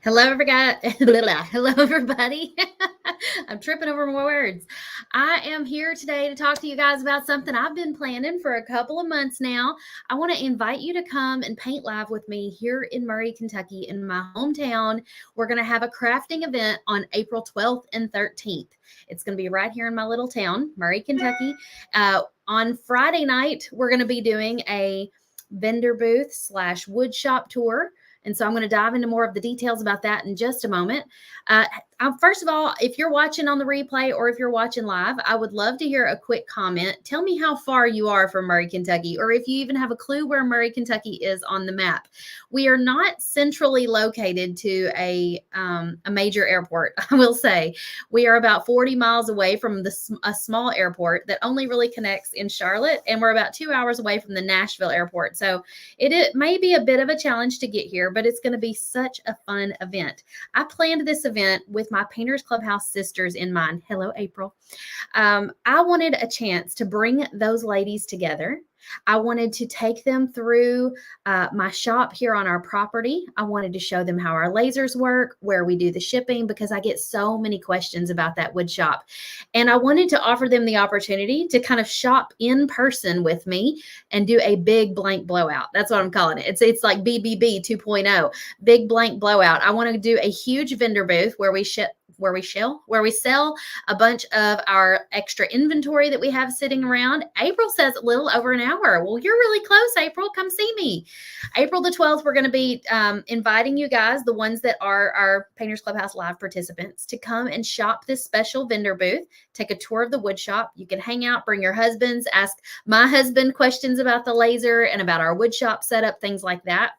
Hello, everybody. Hello, everybody. I'm tripping over my words. I am here today to talk to you guys about something I've been planning for a couple of months now. I want to invite you to come and paint live with me here in Murray, Kentucky, in my hometown. We're going to have a crafting event on April 12th and 13th. It's going to be right here in my little town, Murray, Kentucky. On Friday night, we're going to be doing a vendor booth / wood shop tour. And so I'm going to dive into more of the details about that in just a moment. First of all, if you're watching on the replay or if you're watching live, I would love to hear a quick comment. Tell me how far you are from Murray, Kentucky, or if you even have a clue where Murray, Kentucky is on the map. We are not centrally located to a major airport, I will say. We are about 40 miles away from a small airport that only really connects in Charlotte, and we're about 2 hours away from the Nashville airport. So it may be a bit of a challenge to get here, but it's going to be such a fun event. I planned this event with my Painters Clubhouse sisters in mind. Hello, April. I wanted a chance to bring those ladies together. I wanted to take them through my shop here on our property. I wanted to show them how our lasers work, where we do the shipping, because I get so many questions about that wood shop. And I wanted to offer them the opportunity to kind of shop in person with me and do a big blank blowout. That's what I'm calling it. It's like BBB 2.0, big blank blowout. I want to do a huge vendor booth where we sell a bunch of our extra inventory that we have sitting around. April says a little over an hour. Well, you're really close, April. Come see me. April the 12th, we're going to be inviting you guys, the ones that are our Painters Clubhouse Live participants, to come and shop this special vendor booth, take a tour of the wood shop. You can hang out, bring your husbands, ask my husband questions about the laser and about our wood shop setup, things like that.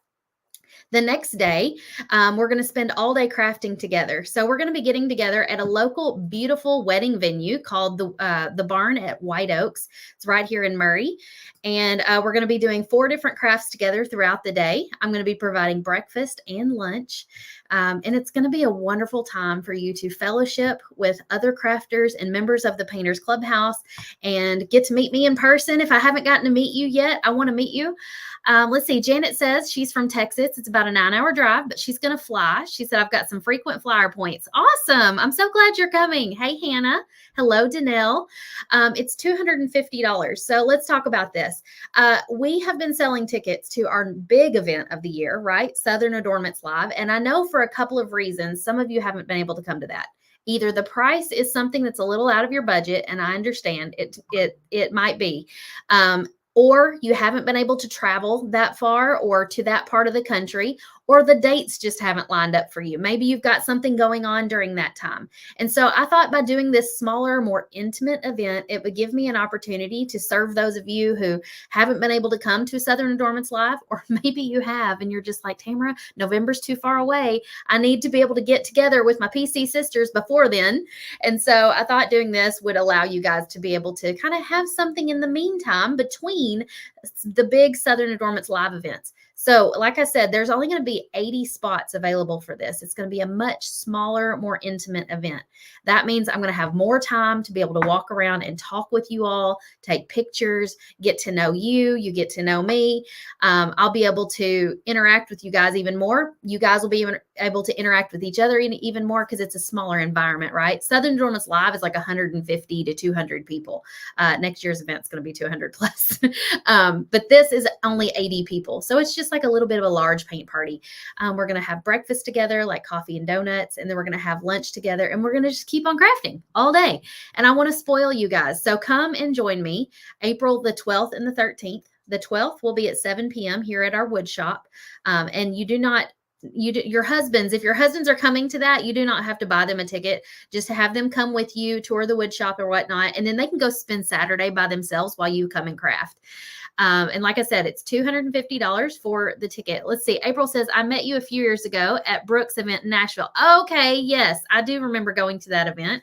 The next day, we're going to spend all day crafting together. So we're going to be getting together at a local, beautiful wedding venue called the Barn at White Oaks. It's right here in Murray. And we're going to be doing 4 different crafts together throughout the day. I'm going to be providing breakfast and lunch. And it's going to be a wonderful time for you to fellowship with other crafters and members of the Painters Clubhouse and get to meet me in person. If I haven't gotten to meet you yet, I want to meet you. Let's see. Janet says she's from Texas. It's about a 9-hour drive, but she's going to fly. She said, I've got some frequent flyer points. Awesome. I'm so glad you're coming. Hey, Hannah. Hello, Danelle. It's $250. So let's talk about this. We have been selling tickets to our big event of the year, right? Southern Adornments Live. And I know for a couple of reasons, some of you haven't been able to come to that. Either the price is something that's a little out of your budget, and I understand it might be. Or you haven't been able to travel that far or to that part of the country, or the dates just haven't lined up for you. Maybe you've got something going on during that time. And so I thought by doing this smaller, more intimate event, it would give me an opportunity to serve those of you who haven't been able to come to Southern Adornments Live, or maybe you have, and you're just like, Tamara, November's too far away. I need to be able to get together with my PC sisters before then. And so I thought doing this would allow you guys to be able to kind of have something in the meantime between the big Southern Adornments Live events. So like I said, there's only going to be 80 spots available for this. It's going to be a much smaller, more intimate event. That means I'm going to have more time to be able to walk around and talk with you all, take pictures, get to know you. You get to know me. I'll be able to interact with you guys even more. You guys will be able to interact with each other even more because it's a smaller environment, right? Southern Adornments Live is like 150 to 200 people. Next year's event is going to be 200 plus. But this is only 80 people. So it's just like a little bit of a large paint party. We're going to have breakfast together, like coffee and donuts, and then we're going to have lunch together, and we're going to just keep on crafting all day. And I want to spoil you guys. So come and join me April the 12th and the 13th. The 12th will be at 7 p.m. here at our wood shop. And your husbands, if your husbands are coming to that, you do not have to buy them a ticket. Just have them come with you, tour the wood shop or whatnot, and then they can go spend Saturday by themselves while you come and craft. And like I said, it's $250 for the ticket. Let's see. April says, I met you a few years ago at Brooke's event in Nashville. Okay. Yes, I do remember going to that event.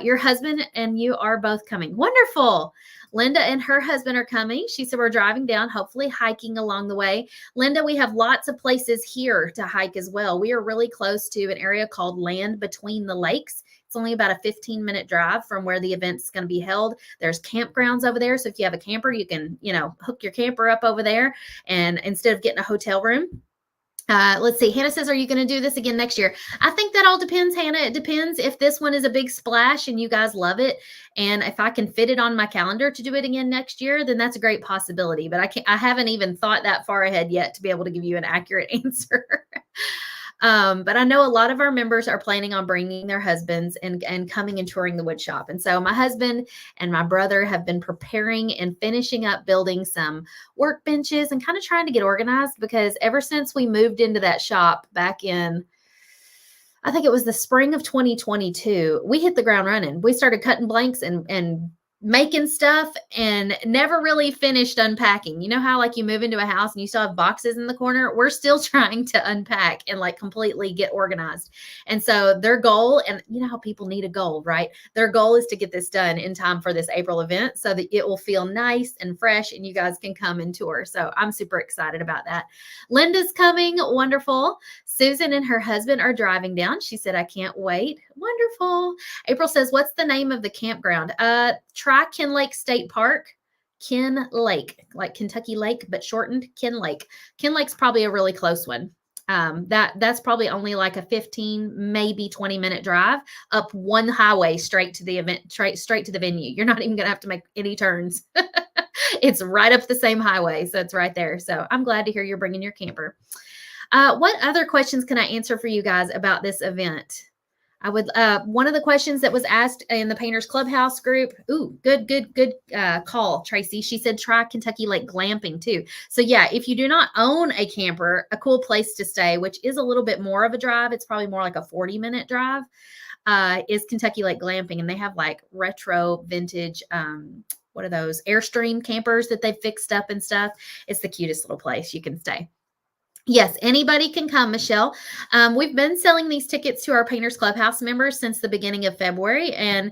Your husband and you are both coming. Wonderful. Linda and her husband are coming. She said we're driving down, hopefully hiking along the way. Linda, we have lots of places here to hike as well. We are really close to an area called Land Between the Lakes. It's only about a 15-minute drive from where the event's going to be held. There's campgrounds over there. So if you have a camper, you can, hook your camper up over there. And instead of getting a hotel room, Let's see. Hannah says, are you going to do this again next year? I think that all depends, Hannah. It depends if this one is a big splash and you guys love it. And if I can fit it on my calendar to do it again next year, then that's a great possibility. But I haven't even thought that far ahead yet to be able to give you an accurate answer. But I know a lot of our members are planning on bringing their husbands and coming and touring the wood shop. And so my husband and my brother have been preparing and finishing up building some workbenches and kind of trying to get organized, because ever since we moved into that shop back in, I think it was the spring of 2022, we hit the ground running. We started cutting blanks and making stuff and never really finished unpacking. You know how like you move into a house and you still have boxes in the corner? We're still trying to unpack and like completely get organized. And so their goal, and you know how people need a goal, right? Their goal is to get this done in time for this April event so that it will feel nice and fresh and you guys can come and tour. So I'm super excited about that. Linda's coming. Wonderful. Susan and her husband are driving down. She said, I can't wait. Wonderful. April says, what's the name of the campground? Try Ken Lake State Park. Ken Lake, like Kentucky Lake, but shortened. Ken Lake. Ken Lake's probably a really close one. That's probably only like a 15, maybe 20-minute drive up one highway straight to the event, straight to the venue. You're not even going to have to make any turns. It's right up the same highway. So it's right there. So I'm glad to hear you're bringing your camper. What other questions can I answer for you guys about this event? I would, one of the questions that was asked in the Painters Clubhouse group. Ooh, good call, Tracy. She said, try Kentucky Lake glamping too. So yeah, if you do not own a camper, a cool place to stay, which is a little bit more of a drive, it's probably more like a 40-minute drive, is Kentucky Lake glamping. And they have like retro vintage, what are those, Airstream campers that they've fixed up and stuff. It's the cutest little place you can stay. Yes, anybody can come, Michelle. We've been selling these tickets to our Painters Clubhouse members since the beginning of February, and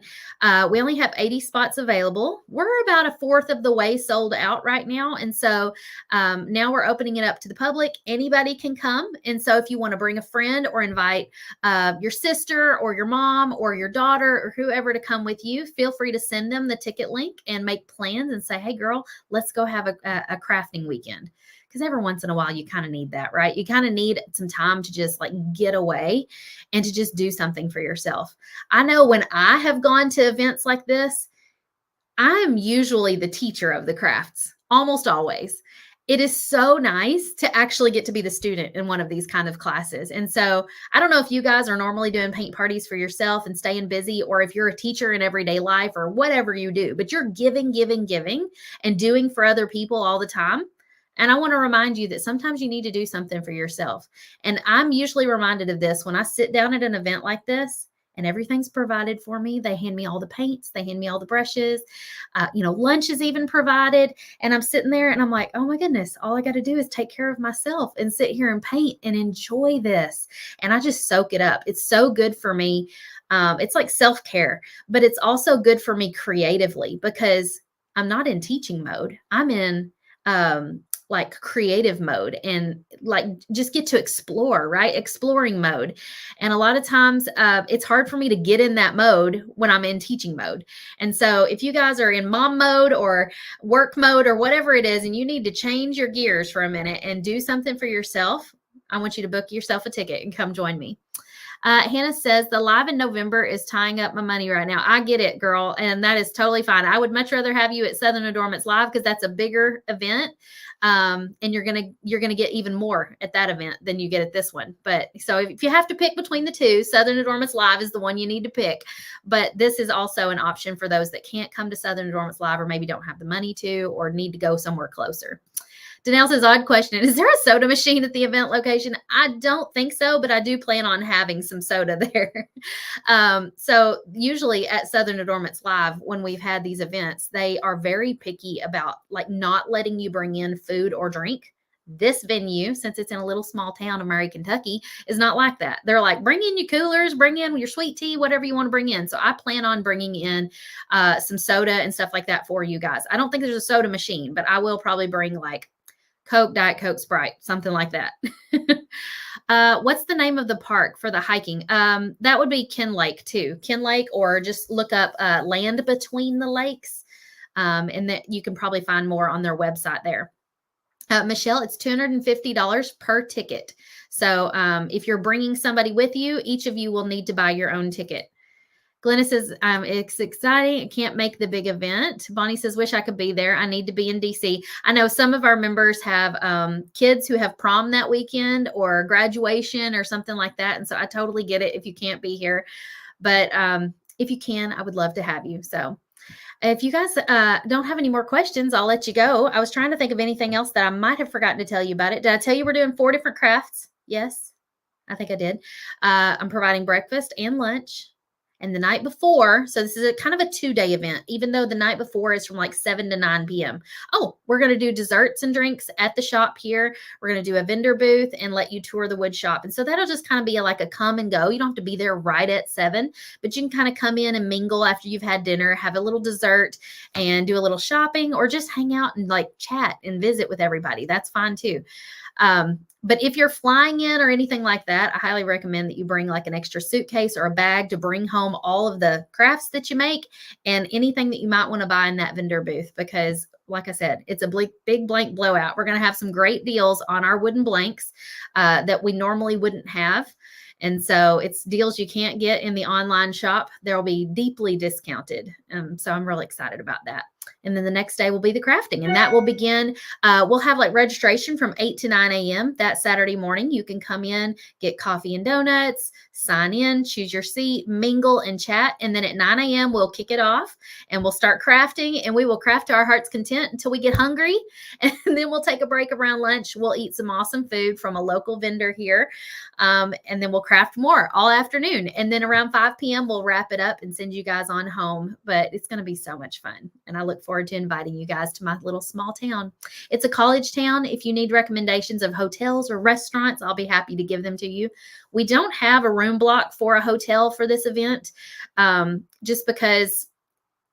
we only have 80 spots available. We're about a fourth of the way sold out right now, and so now we're opening it up to the public. Anybody can come, and so if you want to bring a friend or invite your sister or your mom or your daughter or whoever to come with you, feel free to send them the ticket link and make plans and say, hey, girl, let's go have a crafting weekend. Because every once in a while, you kind of need that, right? You kind of need some time to just like get away and to just do something for yourself. I know when I have gone to events like this, I'm usually the teacher of the crafts, almost always. It is so nice to actually get to be the student in one of these kind of classes. And so I don't know if you guys are normally doing paint parties for yourself and staying busy, or if you're a teacher in everyday life or whatever you do, but you're giving, and doing for other people all the time. And I want to remind you that sometimes you need to do something for yourself. And I'm usually reminded of this when I sit down at an event like this and everything's provided for me. They hand me all the paints. They hand me all the brushes. Lunch is even provided. And I'm sitting there and I'm like, oh my goodness, all I got to do is take care of myself and sit here and paint and enjoy this. And I just soak it up. It's so good for me. It's like self-care, but it's also good for me creatively because I'm not in teaching mode. I'm in, like creative mode and like just get to explore, right? Exploring mode. And a lot of times it's hard for me to get in that mode when I'm in teaching mode. And so if you guys are in mom mode or work mode or whatever it is, and you need to change your gears for a minute and do something for yourself, I want you to book yourself a ticket and come join me. Hannah says the live in November is tying up my money right now. I get it, girl. And that is totally fine. I would much rather have you at Southern Adornments Live because that's a bigger event. And you're going to get even more at that event than you get at this one. But so if you have to pick between the two, Southern Adornments Live is the one you need to pick. But this is also an option for those that can't come to Southern Adornments Live or maybe don't have the money to or need to go somewhere closer. Danelle says, odd question. Is there a soda machine at the event location? I don't think so, but I do plan on having some soda there. So usually at Southern Adornments Live, when we've had these events, they are very picky about like not letting you bring in food or drink. This venue, since it's in a little small town of Murray, Kentucky, is not like that. They're like, bring in your coolers, bring in your sweet tea, whatever you want to bring in. So I plan on bringing in some soda and stuff like that for you guys. I don't think there's a soda machine, but I will probably bring like Coke, Diet Coke, Sprite, something like that. What's the name of the park for the hiking? That would be Ken Lake too. Ken Lake, or just look up Land Between the Lakes. And that you can probably find more on their website there. Michelle, it's $250 per ticket. So if you're bringing somebody with you, each of you will need to buy your own ticket. Glenna says, it's exciting. I can't make the big event. Bonnie says, wish I could be there. I need to be in DC. I know some of our members have kids who have prom that weekend or graduation or something like that. And so I totally get it if you can't be here. But if you can, I would love to have you. So if you guys don't have any more questions, I'll let you go. I was trying to think of anything else that I might have forgotten to tell you about it. Did I tell you we're doing 4 different crafts? Yes, I think I did. I'm providing breakfast and lunch. And the night before, so this is a kind of a 2-day event, even though the night before is from like 7 to 9 p.m. Oh, we're going to do desserts and drinks at the shop here. We're going to do a vendor booth and let you tour the wood shop. And so that'll just kind of be like a come and go. You don't have to be there right at 7, but you can kind of come in and mingle after you've had dinner, have a little dessert and do a little shopping, or just hang out and like chat and visit with everybody. That's fine too. But if you're flying in or anything like that, I highly recommend that you bring like an extra suitcase or a bag to bring home all of the crafts that you make and anything that you might want to buy in that vendor booth, because like I said, it's a big blank blowout. We're going to have some great deals on our wooden blanks that we normally wouldn't have. And so it's deals you can't get in the online shop. They'll be deeply discounted. So I'm really excited about that. And then the next day will be the crafting, and that will begin. We'll have like registration from 8 to 9 a.m. that Saturday morning. You can come in, get coffee and donuts, sign in, choose your seat, mingle and chat. And then at 9 a.m. we'll kick it off and we'll start crafting, and we will craft to our heart's content until we get hungry. And then we'll take a break around lunch. We'll eat some awesome food from a local vendor here. And then we'll craft more all afternoon. And then around 5 p.m. we'll wrap it up and send you guys on home. But it's going to be so much fun. And I look forward to inviting you guys to my little small town. It's a college town. If you need recommendations of hotels or restaurants, I'll be happy to give them to you. We don't have a room block for a hotel for this event, just because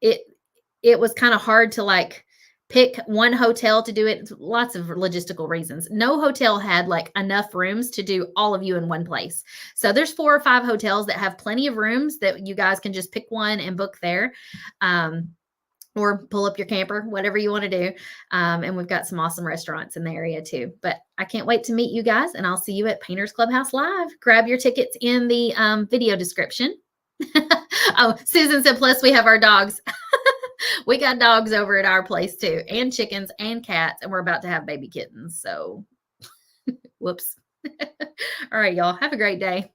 it was kind of hard to like pick one hotel to do it. Lots of logistical reasons. No hotel had like enough rooms to do all of you in one place. So there's 4 or 5 hotels that have plenty of rooms that you guys can just pick one and book there. Or pull up your camper, whatever you want to do. And we've got some awesome restaurants in the area too. But I can't wait to meet you guys, and I'll see you at Painters Clubhouse Live. Grab your tickets in the video description. Oh, Susan said, plus we have our dogs. We got dogs over at our place too, and chickens and cats, and we're about to have baby kittens. So whoops. All right, y'all. Have a great day.